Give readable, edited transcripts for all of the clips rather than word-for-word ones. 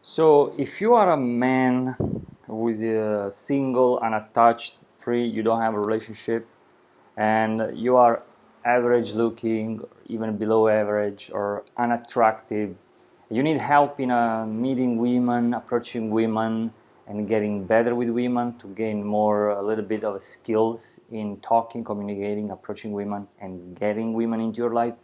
So, if you are a man who is single, unattached, free, you don't have a relationship, and you are average looking, even below average, or unattractive, you need help in meeting women, approaching women, and getting better with women to gain more, a little bit of skills in talking, communicating, approaching women, and getting women into your life,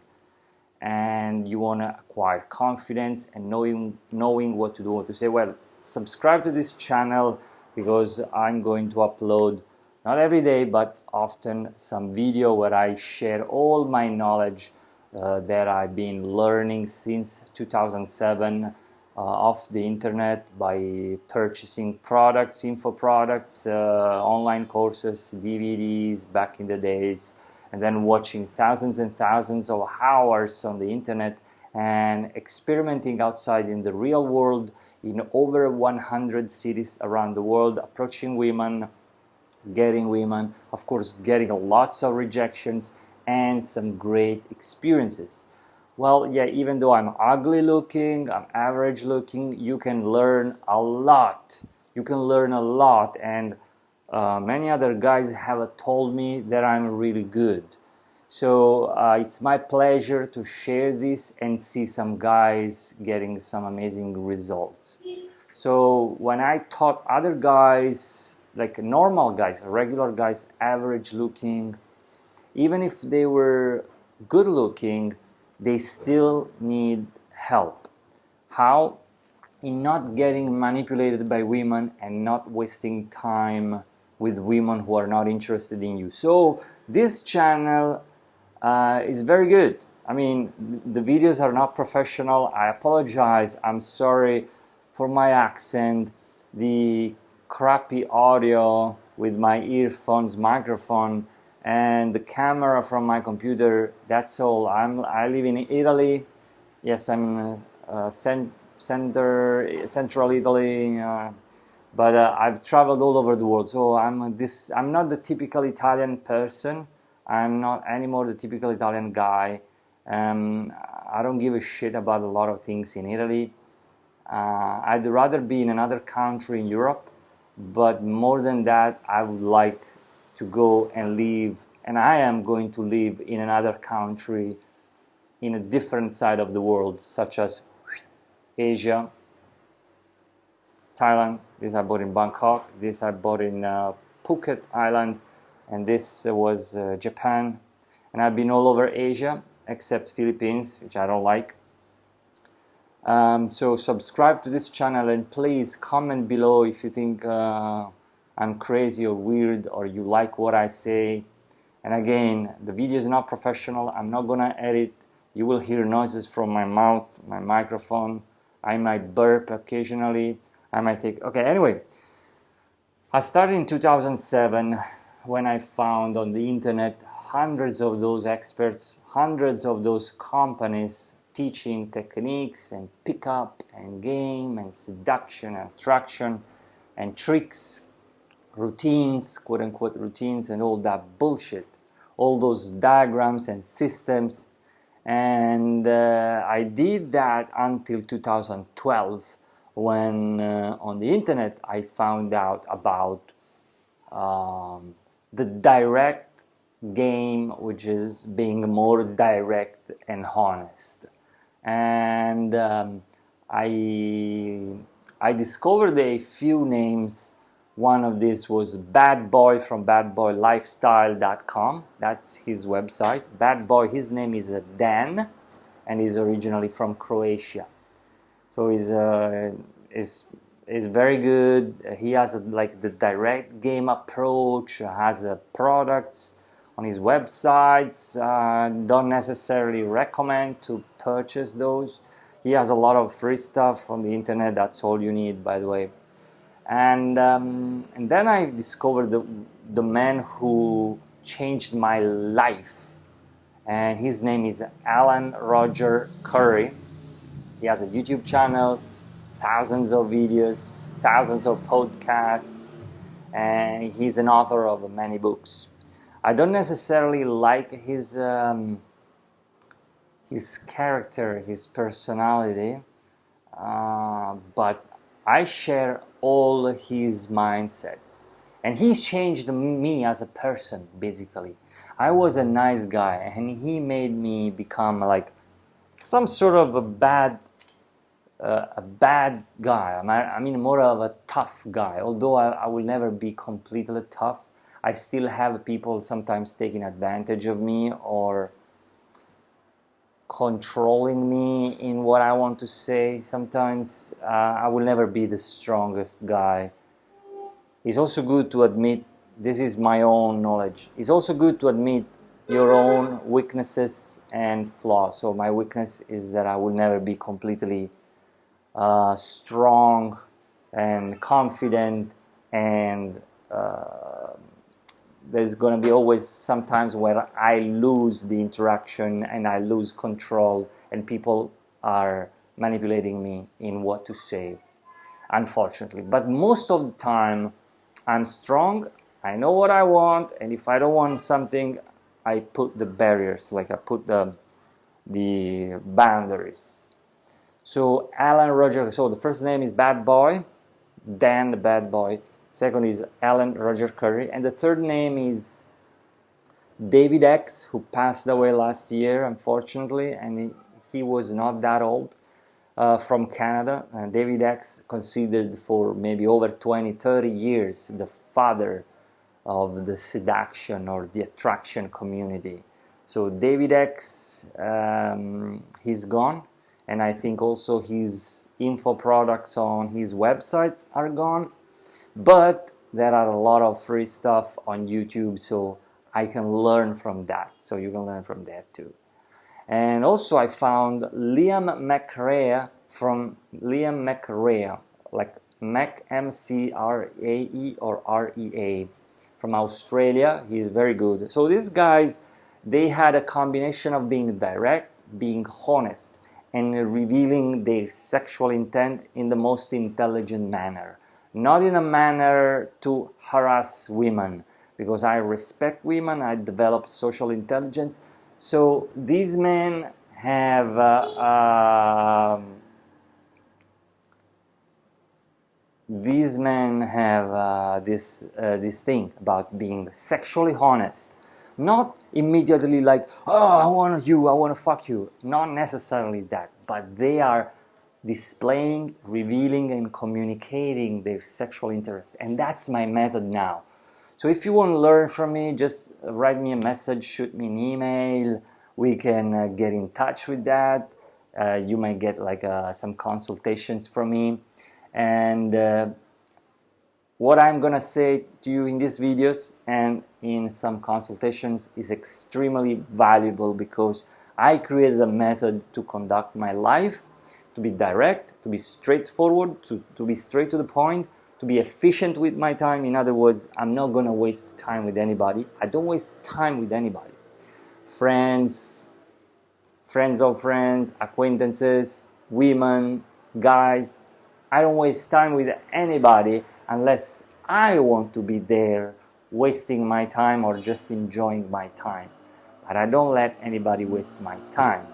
and you want to acquire confidence and knowing what to do, what to say, well, subscribe to this channel because I'm going to upload not every day but often some video where I share all my knowledge that I've been learning since 2007 off the internet by purchasing products, info products, online courses, DVDs back in the days, and then watching thousands and thousands of hours on the internet and experimenting outside in the real world in over 100 cities around the world, approaching women, getting women, of course, getting lots of rejections and some great experiences. Well, yeah, even though I'm ugly looking, I'm average looking, you can learn a lot. You can learn a lot, and many other guys have told me that I'm really good. So it's my pleasure to share this and see some guys getting some amazing results. So when I taught other guys, like normal guys, regular guys, average looking, even if they were good looking, they still need help. How? In not getting manipulated by women and not wasting time with women who are not interested in you. So this channel is very good. I mean, the videos are not professional. I apologize. I'm sorry for my accent, the crappy audio with my earphones, microphone, and the camera from my computer. That's all. I live in Italy. Yes, I'm central Italy, but I've traveled all over the world. So I'm not the typical Italian person. I'm not anymore the typical Italian guy. I don't give a shit about a lot of things in Italy. I'd rather be in another country in Europe, but more than that, I would like to go and live, and I am going to live in another country in a different side of the world, such as Asia, Thailand. This I bought in Bangkok. This I bought in Phuket Island, and this was Japan. And I've been all over Asia except Philippines, which I don't like. So subscribe to this channel and please comment below if you think I'm crazy or weird or you like what I say. And again, the video is not professional. I'm not gonna edit. You will hear noises from my mouth, my microphone. I might burp occasionally. I might take... Okay, anyway. I started in 2007 when I found on the internet hundreds of those experts, hundreds of those companies teaching techniques and pickup and game and seduction and attraction and tricks, routines, quote-unquote routines, and all that bullshit, all those diagrams and systems. And I did that until 2012 when on the internet I found out about the direct game, which is being more direct and honest. And I discovered a few names. One of these was Bad Boy from badboylifestyle.com. That's his website. Bad Boy, his name is Dan, and he's originally from Croatia. So he's very good. He has like the direct game approach, has products on his websites. Don't necessarily recommend to purchase those. He has a lot of free stuff on the internet. That's all you need, by the way. And then I discovered the man who changed my life, and his name is Alan Roger Curry. He has a YouTube channel, thousands of videos, thousands of podcasts, and he's an author of many books. I don't necessarily like his character, his personality. but I share all his mindsets, and he's changed me as a person. Basically, I was a nice guy, and he made me become like some sort of a bad guy. I mean, more of a tough guy. Although I will never be completely tough, I still have people sometimes taking advantage of me or controlling me in what I want to say. Sometimes I will never be the strongest guy. It's also good to admit this is my own knowledge. It's also good to admit your own weaknesses and flaws. So my weakness is that I will never be completely strong and confident, and there's going to be always sometimes where I lose the interaction and I lose control, and people are manipulating me in what to say, unfortunately. But most of the time I'm strong, I know what I want, and if I don't want something, I put the barriers, like I put the boundaries. So Alan Roger, so the first name is Bad Boy, Dan the Bad Boy. Second is Alan Roger Curry, and the third name is David X, who passed away last year, unfortunately, and he was not that old, from Canada. David X, considered for maybe over 20, 30 years the father of the seduction or the attraction community. So David X, he's gone, and I think also his info products on his websites are gone. But there are a lot of free stuff on YouTube, so I can learn from that. So you can learn from that too. And also I found Liam McRae from Liam McRae, like Mac M-C-R-A-E or R-E-A, from Australia. He's very good. So these guys, they had a combination of being direct, being honest, and revealing their sexual intent in the most intelligent manner. Not in a manner to harass women, because I respect women, I develop social intelligence. So these men have this thing about being sexually honest. Not immediately like, oh, I want you, I want to fuck you. Not necessarily that, but they are displaying, revealing, and communicating their sexual interest. And that's my method now. So if you want to learn from me, just write me a message, shoot me an email. We can get in touch with that. You might get like some consultations from me. And what I'm gonna say to you in these videos and in some consultations is extremely valuable, because I created a method to conduct my life, to be direct, to be straightforward, to be straight to the point, to be efficient with my time. In other words, I'm not gonna waste time with anybody. I don't waste time with anybody. Friends of friends, acquaintances, women, guys. I don't waste time with anybody unless I want to be there wasting my time or just enjoying my time. But I don't let anybody waste my time.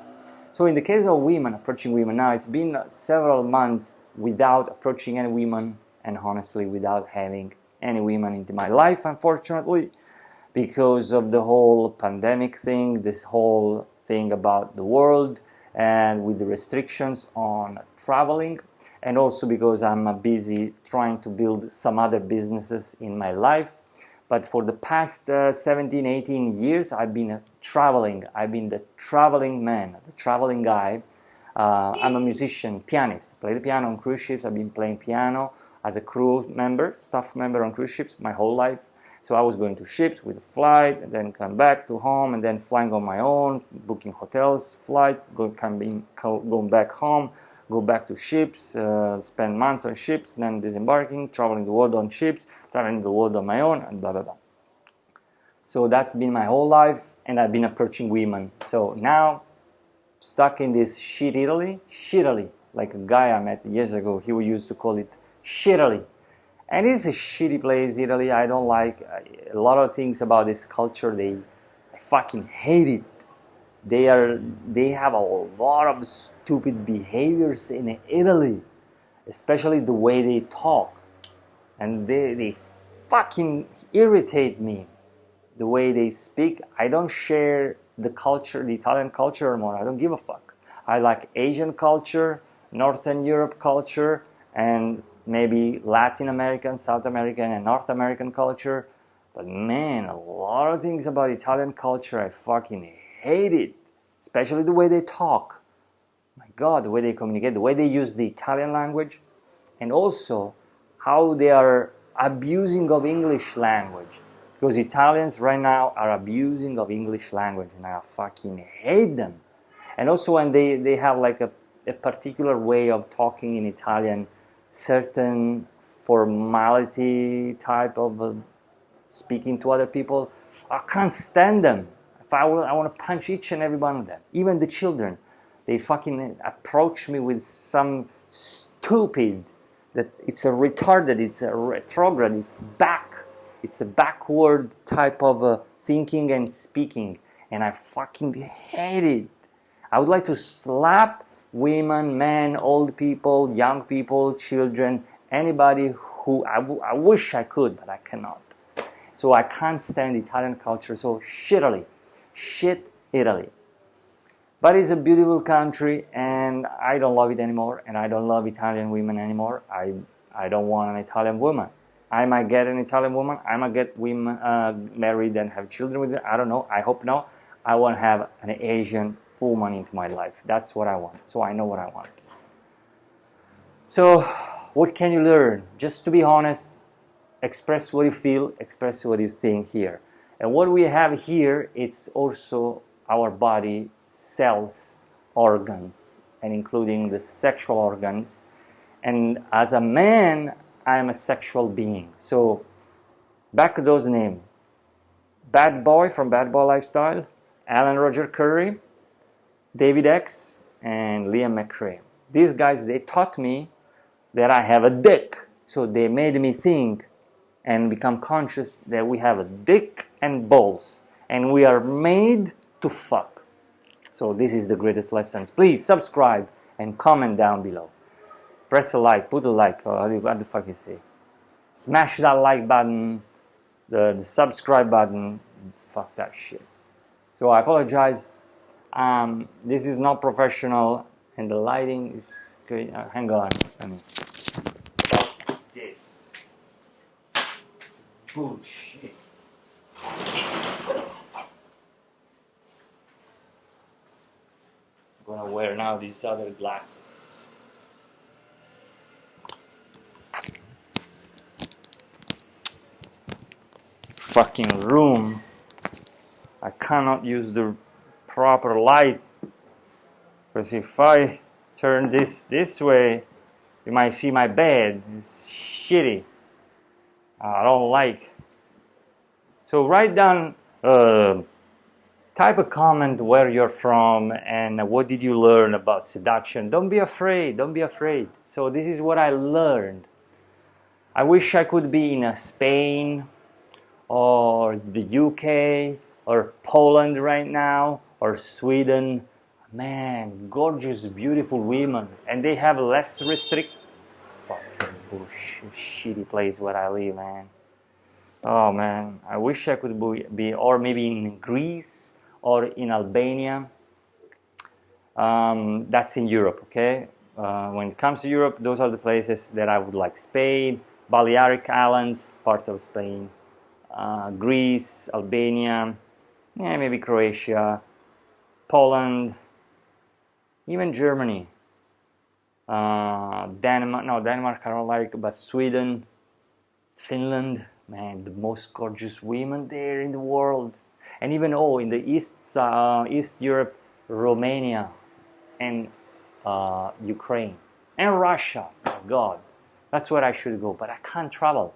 So in the case of women, approaching women, now it's been several months without approaching any women, and honestly without having any women into my life, unfortunately, because of the whole pandemic thing, this whole thing about the world, and with the restrictions on traveling, and also because I'm busy trying to build some other businesses in my life. But for the past 17, 18 years, I've been traveling. I've been the traveling man, the traveling guy. I'm a musician, pianist. I play the piano on cruise ships. I've been playing piano as a crew member, staff member on cruise ships my whole life. So I was going to ships with a flight, and then come back to home, and then flying on my own, booking hotels, flight, going back home, go back to ships, spend months on ships, then disembarking, traveling the world on ships, traveling the world on my own, and blah, blah, blah. So that's been my whole life, and I've been approaching women. So now, stuck in this shit Italy, like a guy I met years ago, he used to call it shitily. And it's a shitty place, Italy. I don't like a lot of things about this culture. I fucking hate it. They have a lot of stupid behaviors in Italy, especially the way they talk, and they fucking irritate me. The way they speak, I don't share the culture, the Italian culture anymore. I don't give a fuck. I like Asian culture, Northern Europe culture, and maybe Latin American, South American, and North American culture. But man, a lot of things about Italian culture, I fucking hate it. Especially the way they talk. My God, the way they communicate, the way they use the Italian language, and also how they are abusing of English language. Because Italians right now are abusing of English language, and I fucking hate them. And also when they have like a particular way of talking in Italian, certain formality type of speaking to other people, I can't stand them. If I want to punch each and every one of them. Even the children, they fucking approach me with some stupid, that it's a retarded, it's a retrograde, it's a backward type of thinking and speaking, and I fucking hate it. I would like to slap women, men, old people, young people, children, anybody who I wish I could, but I cannot. So I can't stand Italian culture so shittily. Shit Italy. But it's a beautiful country, and I don't love it anymore, and I don't love Italian women anymore. I don't want an Italian woman. I might get an Italian woman. I might get women married and have children with them. I don't know. I hope no. I want to have an Asian woman into my life. That's what I want. So I know what I want. So what can you learn? Just to be honest, express what you feel, express what you think here. And what we have here, it's also our body, cells, organs, and including the sexual organs. And as a man, I am a sexual being. So back to those names. Bad Boy from Bad Boy Lifestyle, Alan Roger Curry, David X, and Liam McRae. These guys, they taught me that I have a dick. So they made me think and become conscious that we have a dick and balls, and we are made to fuck. So this is the greatest lessons. Please subscribe and comment down below. Press a like, put a like, or what the fuck you say? Smash that like button, the subscribe button, fuck that shit. So I apologize. This is not professional, and the lighting is good. Hang on, this. Bullshit. I'm gonna wear now these other glasses. Fucking room. I cannot use the proper light, because if I turn this way, you might see my bed. It's shitty. I don't like. So write down, type a comment where you're from and what did you learn about seduction. Don't be afraid, don't be afraid. So this is what I learned. I wish I could be in Spain or the UK or Poland right now or Sweden. Man, gorgeous, beautiful women, and they have less restrict. Fucking bullshit, shitty place where I live, man. Oh man, I wish I could be, or maybe in Greece or in Albania. That's in Europe, okay? When it comes to Europe, those are the places that I would like. Spain, Balearic Islands, part of Spain, Greece, Albania, yeah, maybe Croatia, Poland, even Germany. Denmark I don't like, but Sweden, Finland, man, the most gorgeous women there in the world. And even in the East Europe, Romania and Ukraine and Russia. Oh God, that's where I should go, but I can't travel.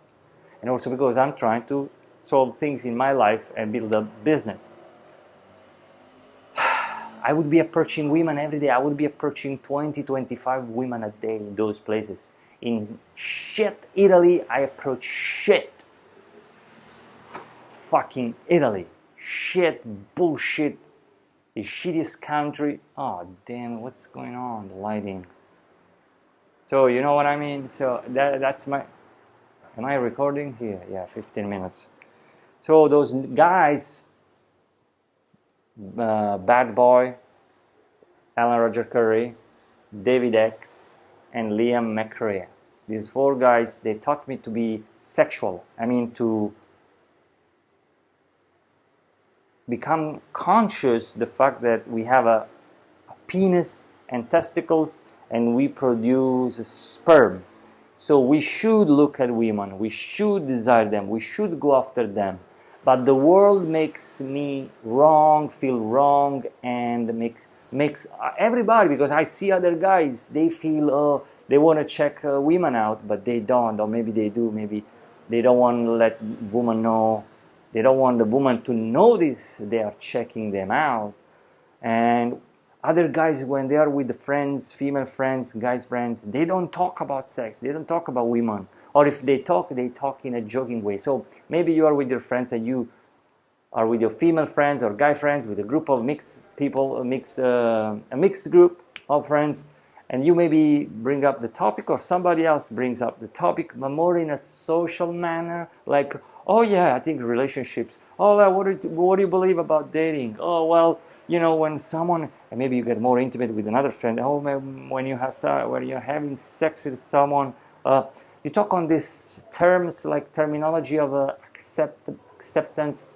And also because I'm trying to solve things in my life and build a business. I would be approaching women every day. I would be approaching 20-25 women a day in those places. In shit Italy, I approach shit. Fucking Italy. Shit, bullshit, the shittiest country. Oh damn, what's going on? The lighting. So you know what I mean? So that's my. Am I recording here? Yeah, 15 minutes. So those guys, Bad Boy, Alan Roger Curry, David X, and Liam McRae. These four guys, they taught me to be sexual. I mean, to become conscious the fact that we have a penis and testicles and we produce a sperm. So we should look at women, we should desire them, we should go after them. But the world makes me feel wrong, and makes everybody, because I see other guys, they feel, oh, they want to check women out, but they don't, or maybe they do, maybe they don't want to let women know, they don't want the woman to notice they are checking them out. And other guys, when they are with the friends, female friends, guys friends, they don't talk about sex, they don't talk about women. Or if they talk in a joking way. So maybe you are with your friends and you are with your female friends or guy friends, with a group of mixed people, a mixed group of friends, and you maybe bring up the topic, or somebody else brings up the topic, but more in a social manner, like, oh yeah, I think relationships. Oh, what do you believe about dating? Oh, well, you know, when someone, and maybe you get more intimate with another friend. Oh, when you're having sex with someone, you talk on these terms, like terminology of acceptance,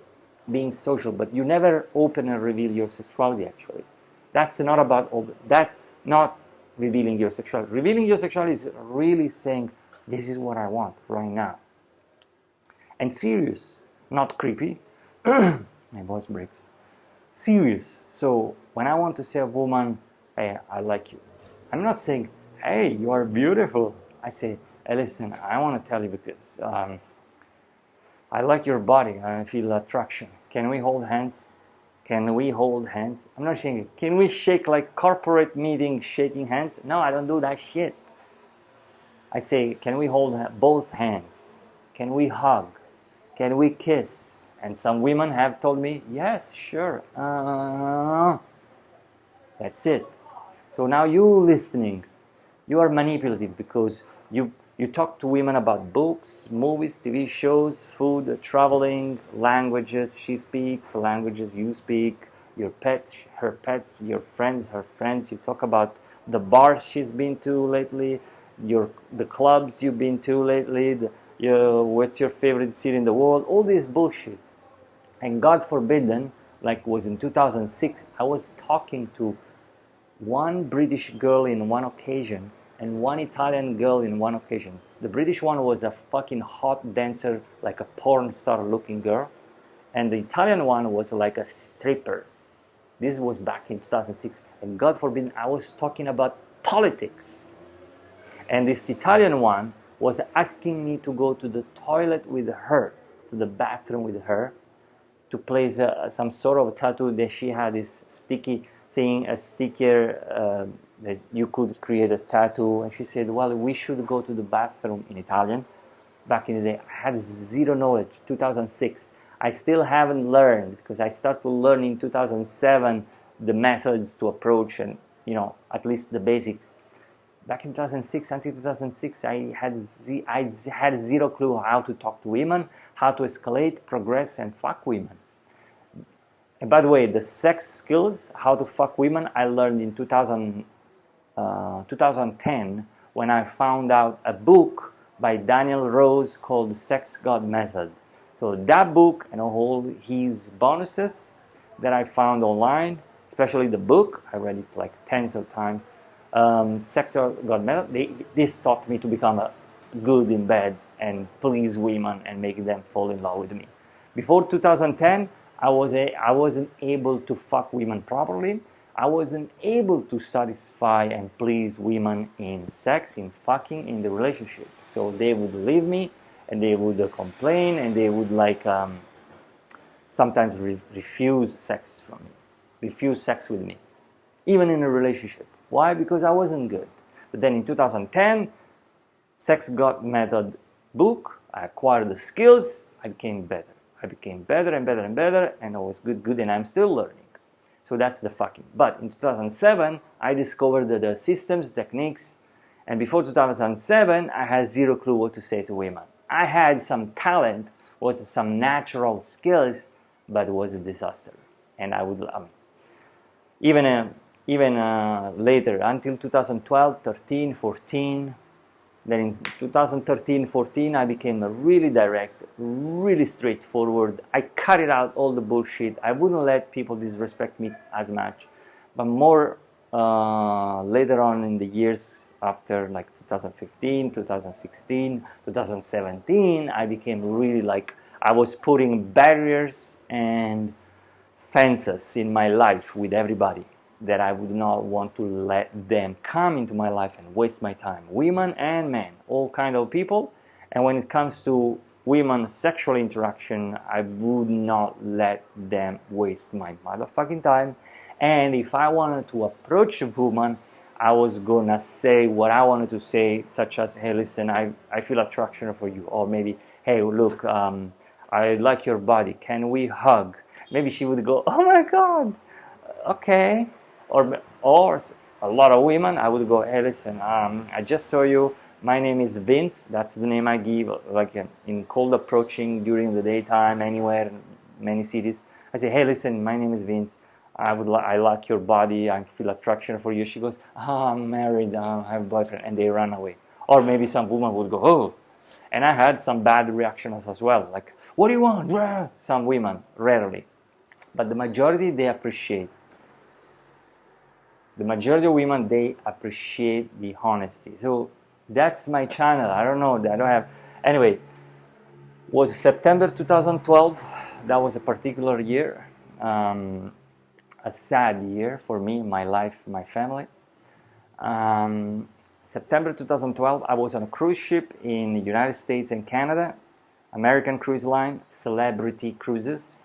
being social, but you never open and reveal your sexuality. Actually, that's not about that's not revealing your sexuality. Revealing your sexuality is really saying, this is what I want right now. And serious, not creepy. My voice breaks. Serious. So when I want to say a woman, hey, I like you, I'm not saying, hey, you are beautiful. I say, hey, listen, I want to tell you because I like your body. I feel attraction. Can we hold hands? Can we hold hands? I'm not saying, can we shake like corporate meeting shaking hands? No, I don't do that shit. I say, can we hold both hands? Can we hug? Can we kiss? And some women have told me, yes, sure. That's it. So now you listening, you are manipulative because you talk to women about books, movies, TV shows, food, traveling, languages she speaks, languages you speak, your pet, her pets, your friends, her friends. You talk about the bars she's been to lately, the clubs you've been to lately, what's your favorite city in the world, all this bullshit. And God forbidden, like was in 2006, I was talking to one British girl in one occasion and one Italian girl in one occasion. The British one was a fucking hot dancer, like a porn star looking girl, and the Italian one was like a stripper. This was back in 2006, and God forbid, I was talking about politics. And this Italian one was asking me to go to the toilet with her, to the bathroom with her, to place some sort of tattoo that she had, this sticky thing, a sticker that you could create a tattoo. And she said, well, we should go to the bathroom in Italian. Back in the day, I had zero knowledge, 2006. I still haven't learned, because I started learning in 2007 the methods to approach and, at least the basics. Back in 2006, until 2006, I had zero clue how to talk to women, how to escalate, progress, and fuck women. And by the way, the sex skills, how to fuck women, I learned in 2010 when I found out a book by Daniel Rose called The Sex God Method. So that book and all his bonuses that I found online, especially the book, I read it like tens of times, Sex God Method, this taught me to become good in bed and please women and make them fall in love with me. Before 2010, I wasn't able to fuck women properly. I wasn't able to satisfy and please women in sex, in fucking, in the relationship. So they would leave me and they would complain and they would sometimes refuse sex from me, refuse sex with me, even in a relationship. Why? Because I wasn't good. But then in 2010, Sex God Method book, I acquired the skills, I became better. I became better and better and better, and I was good, and I'm still learning. So that's the fucking. But in 2007, I discovered the systems, techniques, and before 2007, I had zero clue what to say to women. I had some talent, was some natural skills, but it was a disaster. And I would, even later, until 2012, 13, 14. Then in 2013, 14, I became really direct, really straightforward. I cut it out all the bullshit. I wouldn't let people disrespect me as much. But more later on in the years after, like 2015, 2016, 2017, I became really like, I was putting barriers and fences in my life with everybody that I would not want to let them come into my life and waste my time. Women and men, all kind of people. And when it comes to women's sexual interaction, I would not let them waste my motherfucking time. And if I wanted to approach a woman, I was gonna say what I wanted to say, such as, hey, listen, I feel attraction for you. Or maybe, hey, look, I like your body. Can we hug? Maybe she would go, oh my God, okay. Or a lot of women, I would go, hey, listen, I just saw you. My name is Vince. That's the name I give, like in cold approaching during the daytime, anywhere, in many cities. I say, hey, listen, my name is Vince. I like your body. I feel attraction for you. She goes, I'm married. I have a boyfriend, and they run away. Or maybe some woman would go, oh. And I had some bad reactions as well, like, what do you want? Some women, rarely. But the majority, they appreciate. The majority of women, they appreciate the honesty. So that's my channel. I don't know. I don't have. Anyway, was September 2012. That was a particular year. A sad year for me, my life, my family. September 2012, I was on a cruise ship in the United States and Canada, American Cruise Line, Celebrity Cruises.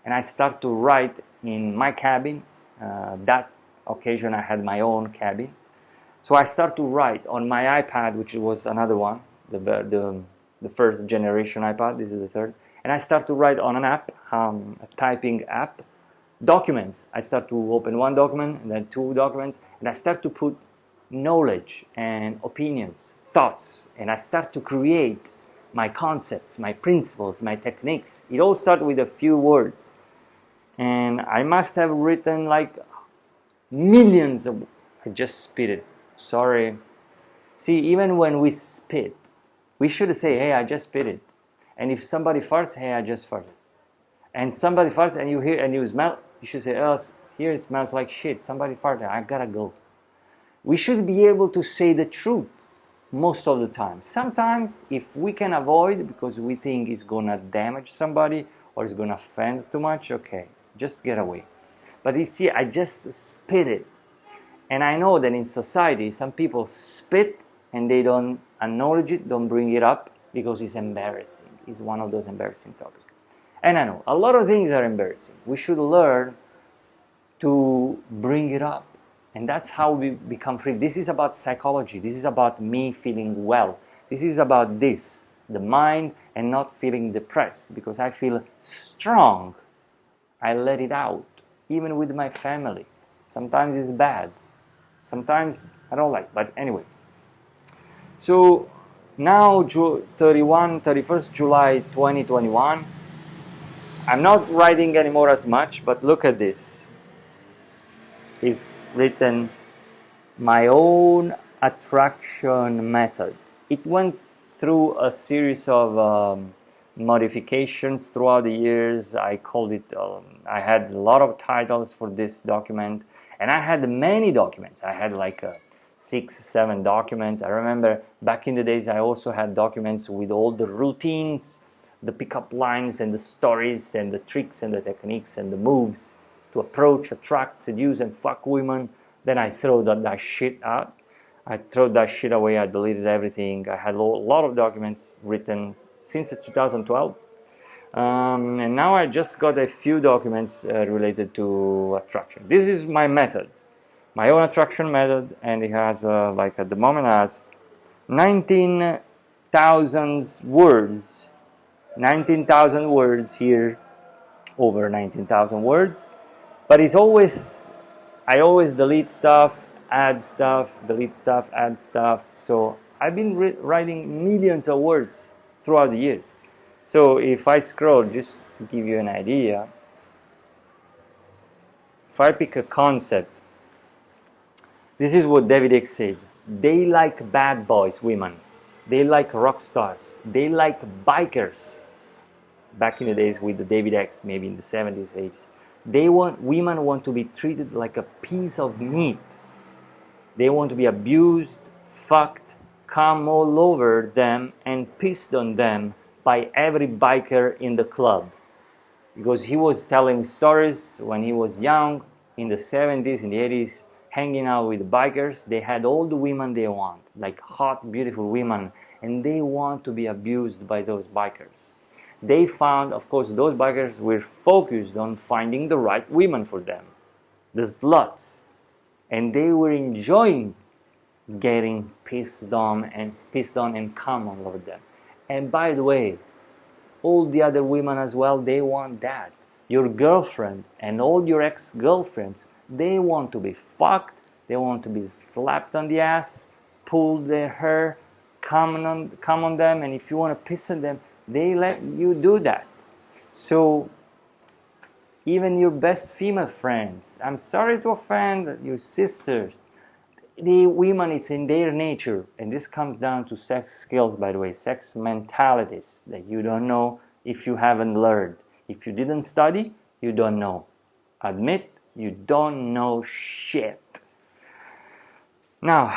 And I started to write in my cabin. That occasion I had my own cabin, so I start to write on my iPad, which was another one, the first generation iPad. This is the third, and I start to write on an app, a typing app, documents. I start to open one document and then two documents, and I start to put knowledge and opinions, thoughts, and I start to create my concepts, my principles, my techniques. It all started with a few words, and I must have written like millions of. I just spit it. Sorry. See, even when we spit, we should say, hey, I just spit it. And if somebody farts, hey, I just farted. And somebody farts and you hear and you smell, you should say, oh, here it smells like shit. Somebody farted. I gotta go. We should be able to say the truth most of the time. Sometimes, if we can avoid because we think it's gonna damage somebody or it's gonna offend too much, okay, just get away. But you see, I just spit it. And I know that in society, some people spit and they don't acknowledge it, don't bring it up because it's embarrassing. It's one of those embarrassing topics. And I know, a lot of things are embarrassing. We should learn to bring it up. And that's how we become free. This is about psychology. This is about me feeling well. This is about this, the mind, and not feeling depressed because I feel strong. I let it out. Even with my family. Sometimes it's bad. Sometimes I don't like. But anyway. So now 31st July 2021. I'm not writing anymore as much, but look at this. It's written my own attraction method. It went through a series of modifications throughout the years. I called it, I had a lot of titles for this document, and I had many documents. I had like 6, 7 documents. I remember back in the days I also had documents with all the routines, the pickup lines and the stories and the tricks and the techniques and the moves to approach, attract, seduce, and fuck women. Then I throw that shit out. I threw that shit away. I deleted everything. I had a lot of documents written since 2012. And now I just got a few documents related to attraction. This is my method, my own attraction method, and it has, like at the moment, has 19,000 words. 19,000 words here, over 19,000 words. But it's always, I always delete stuff, add stuff, delete stuff, add stuff. So I've been writing millions of words throughout the years. So if I scroll, just to give you an idea, if I pick a concept, this is what David X said. They like bad boys, women. They like rock stars. They like bikers. Back in the days with the David X, maybe in the 70s, 80s. Women want to be treated like a piece of meat. They want to be abused, fucked, come all over them and pissed on them by every biker in the club. Because he was telling stories when he was young, in the 70s, in the 80s, hanging out with bikers. They had all the women they want, like hot, beautiful women, and they want to be abused by those bikers. They found, of course, those bikers were focused on finding the right women for them, the sluts, and they were enjoying getting pissed on and come all over them. And by the way, all the other women as well, they want that. Your girlfriend and all your ex-girlfriends, they want to be fucked, they want to be slapped on the ass, pull their hair, come on them, and if you want to piss on them, they let you do that. So even your best female friends, I'm sorry to offend your sisters, the women, it's in their nature, and this comes down to sex skills, by the way, sex mentalities that you don't know if you haven't learned. If you didn't study, you don't know. Admit you don't know shit. Now,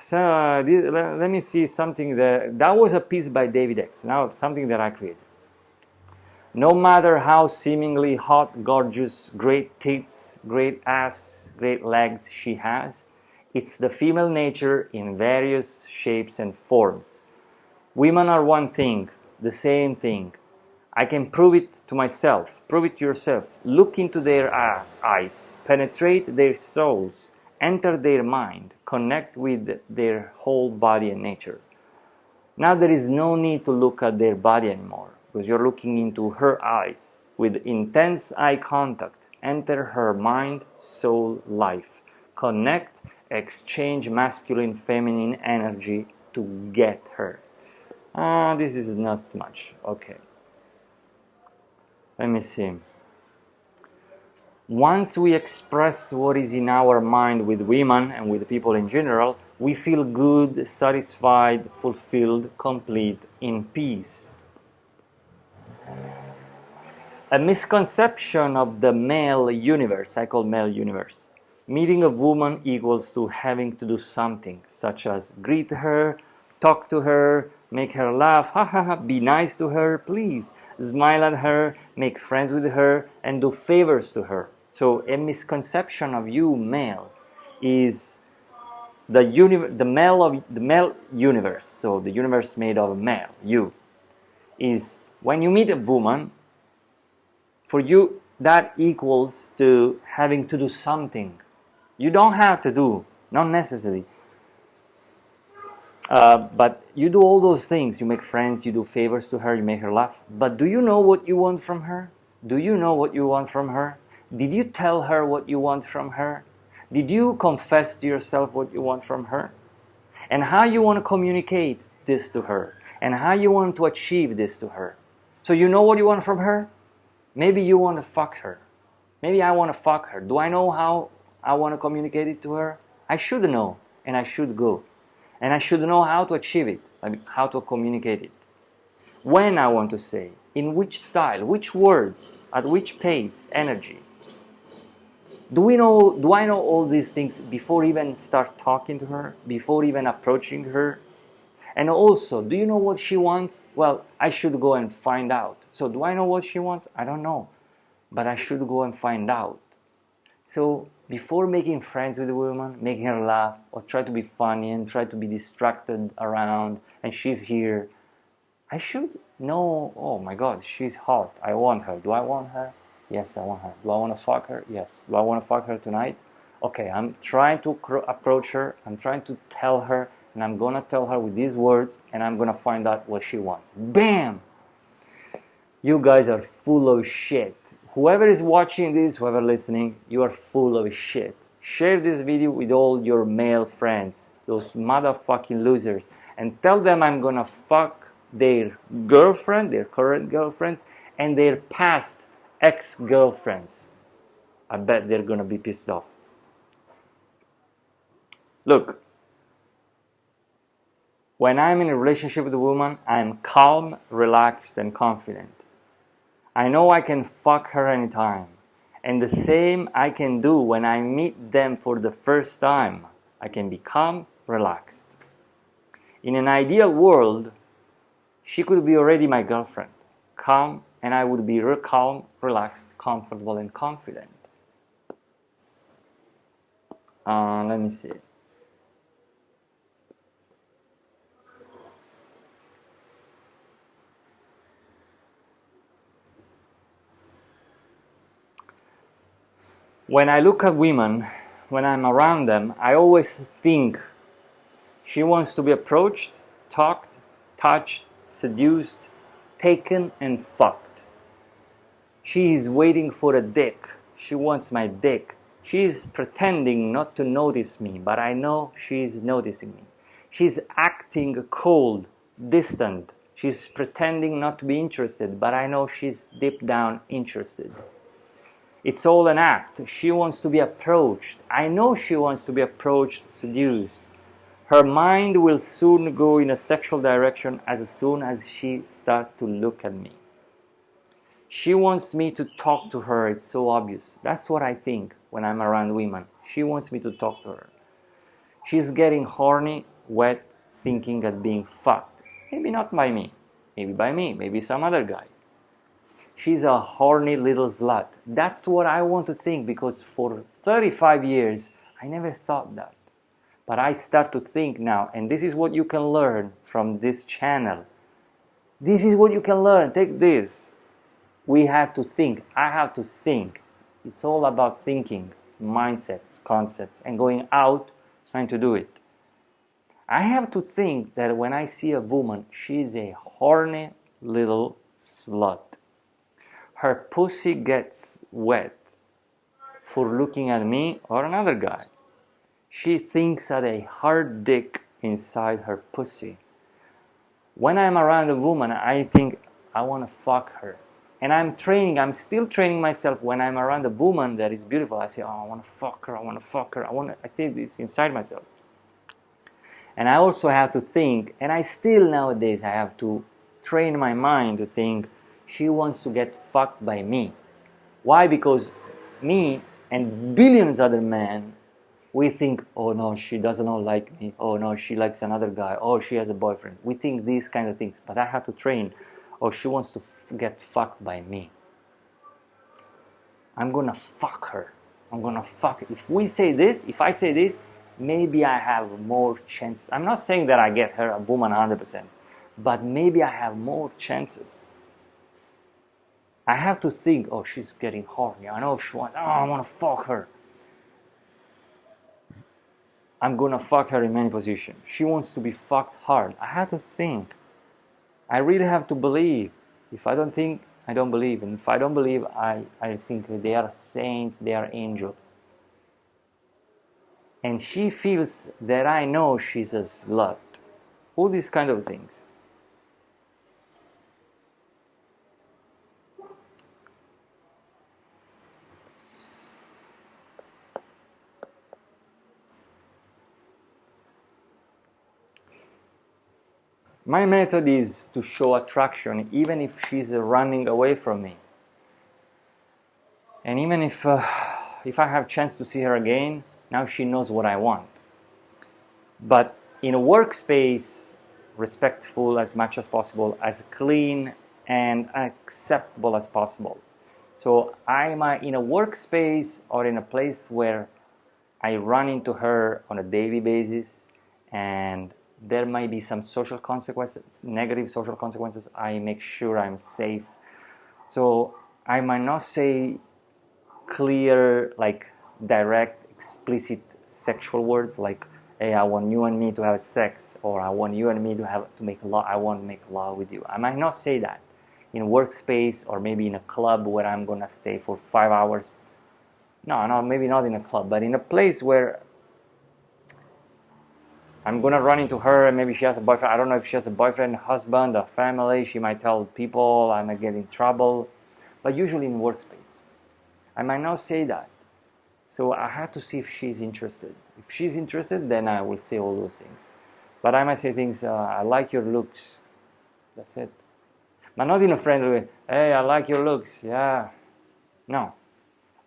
so let me see something that was a piece by David X. Now, something that I created. No matter how seemingly hot, gorgeous, great tits, great ass, great legs she has, it's the female nature in various shapes and forms. Women are one thing, the same thing. I can prove it to myself. Prove it to yourself. Look into their eyes, penetrate their souls, enter their mind, connect with their whole body and nature. Now there is no need to look at their body anymore, because you're looking into her eyes with intense eye contact. Enter her mind, soul, life. Connect, exchange masculine, feminine energy to get her. This is not much. Okay. Let me see. Once we express what is in our mind with women and with people in general, we feel good, satisfied, fulfilled, complete, in peace. A misconception of the male universe, I call male universe. Meeting a woman equals to having to do something, such as greet her, talk to her, make her laugh, ha ha ha, be nice to her, please, smile at her, make friends with her, and do favors to her. So a misconception of you, male, is the male universe. So the universe made of male, you, is when you meet a woman, for you that equals to having to do something. You don't have to do, not necessarily. But you do all those things. You make friends, you do favors to her, you make her laugh. But do you know what you want from her? Do you know what you want from her? Did you tell her what you want from her? Did you confess to yourself what you want from her? And how you want to communicate this to her? And how you want to achieve this to her? So you know what you want from her? Maybe you want to fuck her. Maybe I want to fuck her. Do I know how I want to communicate it to her? I should know, and I should go. And I should know how to achieve it, how to communicate it. When I want to say, in which style, which words, at which pace, energy. Do I know all these things before even start talking to her, before even approaching her? And also, do you know what she wants? Well, I should go and find out. So do I know what she wants? I don't know. But I should go and find out. So before making friends with a woman, making her laugh, or try to be funny and try to be distracted around, and she's here, I should know, oh my God, she's hot. I want her. Do I want her? Yes, I want her. Do I want to fuck her? Yes. Do I want to fuck her tonight? Okay, I'm trying to approach her. I'm trying to tell her, and I'm going to tell her with these words, and I'm going to find out what she wants. Bam! You guys are full of shit. Whoever is watching this, whoever listening, you are full of shit. Share this video with all your male friends, those motherfucking losers, and tell them I'm gonna fuck their girlfriend, their current girlfriend, and their past ex-girlfriends. I bet they're gonna be pissed off. Look, when I'm in a relationship with a woman, I'm calm, relaxed, and confident. I know I can fuck her anytime. And the same I can do when I meet them for the first time. I can be calm, relaxed. In an ideal world, she could be already my girlfriend. Calm, and I would be calm, relaxed, comfortable, and confident. Let me see. When I look at women, when I'm around them, I always think she wants to be approached, talked, touched, seduced, taken, and fucked. She is waiting for a dick. She wants my dick. She is pretending not to notice me, but I know she is noticing me. She's acting cold, distant. She's pretending not to be interested, but I know she's deep down interested. It's all an act. She wants to be approached. I know she wants to be approached, seduced. Her mind will soon go in a sexual direction as soon as she starts to look at me. She wants me to talk to her. It's so obvious. That's what I think when I'm around women. She wants me to talk to her. She's getting horny, wet, thinking at being fucked. Maybe not by me. Maybe by me. Maybe some other guy. She's a horny little slut. That's what I want to think, because for 35 years, I never thought that. But I start to think now, and this is what you can learn from this channel. This is what you can learn. Take this. We have to think. I have to think. It's all about thinking, mindsets, concepts, and going out trying to do it. I have to think that when I see a woman, she's a horny little slut. Her pussy gets wet for looking at me or another guy. She thinks at a hard dick inside her pussy. When I'm around a woman, I think I want to fuck her. And I'm still training myself. When I'm around a woman that is beautiful, I say, oh, I want to fuck her, I want to fuck her. I think this inside myself. And I also have to think, and I still nowadays, I have to train my mind to think, she wants to get fucked by me. Why? Because me and billions other men, we think, oh no, she doesn't like me. Oh no, she likes another guy. Oh, she has a boyfriend. We think these kind of things. But I have to train. Oh, she wants to get fucked by me. I'm gonna fuck her. I'm gonna fuck. If I say this, maybe I have more chance. I'm not saying that I get her, a woman, 100%. But maybe I have more chances. I have to think, oh, she's getting horny. I know she wants, I want to fuck her. I'm going to fuck her in many positions. She wants to be fucked hard. I have to think. I really have to believe. If I don't think, I don't believe. And if I don't believe, I think they are saints, they are angels. And she feels that I know she's a slut. All these kind of things. My method is to show attraction even if she's running away from me. And even if I have chance to see her again, now she knows what I want. But in a workspace, respectful as much as possible, as clean and acceptable as possible. So I'm in a workspace or in a place where I run into her on a daily basis, and there might be some social consequences, negative social consequences. I make sure I'm safe. So I might not say clear, like direct, explicit sexual words like, hey, I want you and me to have sex, or I want you and me to make love. I want to make love with you. I might not say that. in a workspace or maybe in a club where I'm gonna stay for 5 hours. No, maybe not in a club, but in a place where I'm gonna run into her and maybe she has a boyfriend. I don't know if she has a boyfriend, a husband, a family. She might tell people I might get in trouble, but usually in workspace. I might not say that. So I have to see if she's interested. If she's interested, then I will say all those things. But I might say things, I like your looks. That's it. But not in a friendly way. Hey, I like your looks. Yeah. No.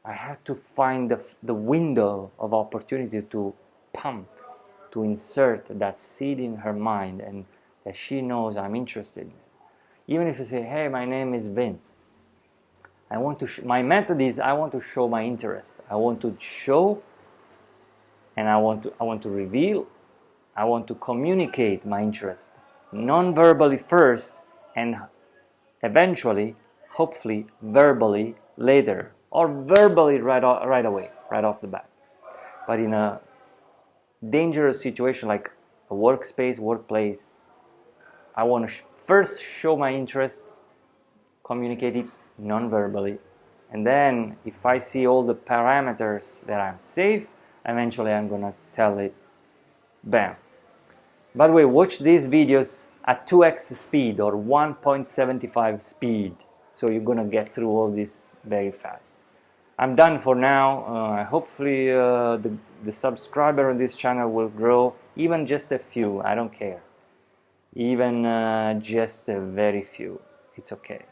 I have to find the window of opportunity to pump, to insert that seed in her mind and that she knows I'm interested. Even if you say, hey, my name is Vince. I want to my method is I want to show my interest. I want to show and I want to reveal. I want to communicate my interest non-verbally first and eventually, hopefully, verbally later or verbally right away, right off the bat. But in a dangerous situation like a workplace, I want to first show my interest, communicate it non-verbally, and then if I see all the parameters that I'm safe, eventually I'm gonna tell it, bam. By the way, watch these videos at 2x speed or 1.75 speed, so you're gonna get through all this very fast. I'm done for now. Hopefully the subscriber on this channel will grow, even just a few, I don't care. Even just a very few, it's okay.